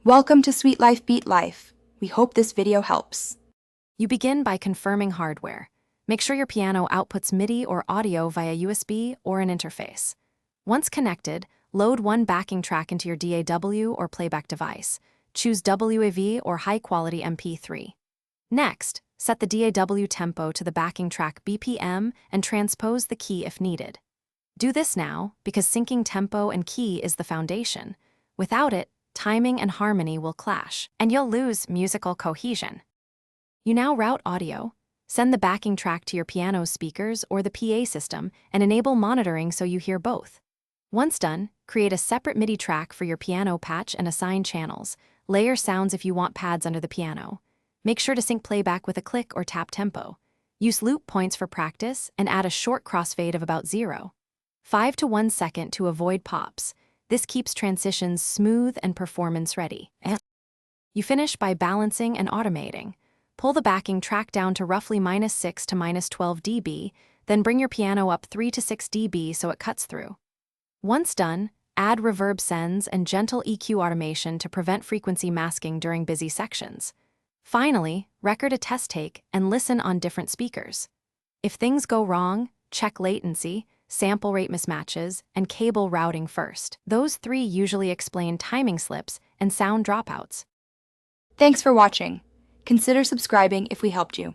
Welcome to Sweet Life Beat Life. We hope this video helps. You begin by confirming hardware. Make sure your piano outputs MIDI or audio via USB or an interface. Once connected, load one backing track into your DAW or playback device. Choose WAV or high-quality MP3. Next, set the DAW tempo to the backing track BPM and transpose the key if needed. Do this now because syncing tempo and key is the foundation. Without it, timing and harmony will clash, and you'll lose musical cohesion. You now route audio, send the backing track to your piano speakers or the PA system, and enable monitoring so you hear both. Once done, create a separate MIDI track for your piano patch and assign channels. Layer sounds if you want pads under the piano. Make sure to sync playback with a click or tap tempo. Use loop points for practice and add a short crossfade of about 0.5 to 1 second to avoid pops. This keeps transitions smooth and performance-ready. You finish by balancing and automating. Pull the backing track down to roughly -6 to -12 dB, then bring your piano up 3 to 6 dB so it cuts through. Once done, add reverb sends and gentle EQ automation to prevent frequency masking during busy sections. Finally, record a test take and listen on different speakers. If things go wrong, check latency, sample rate mismatches, and cable routing first. Those three usually explain timing slips and sound dropouts. Thanks for watching. Consider subscribing if we helped you.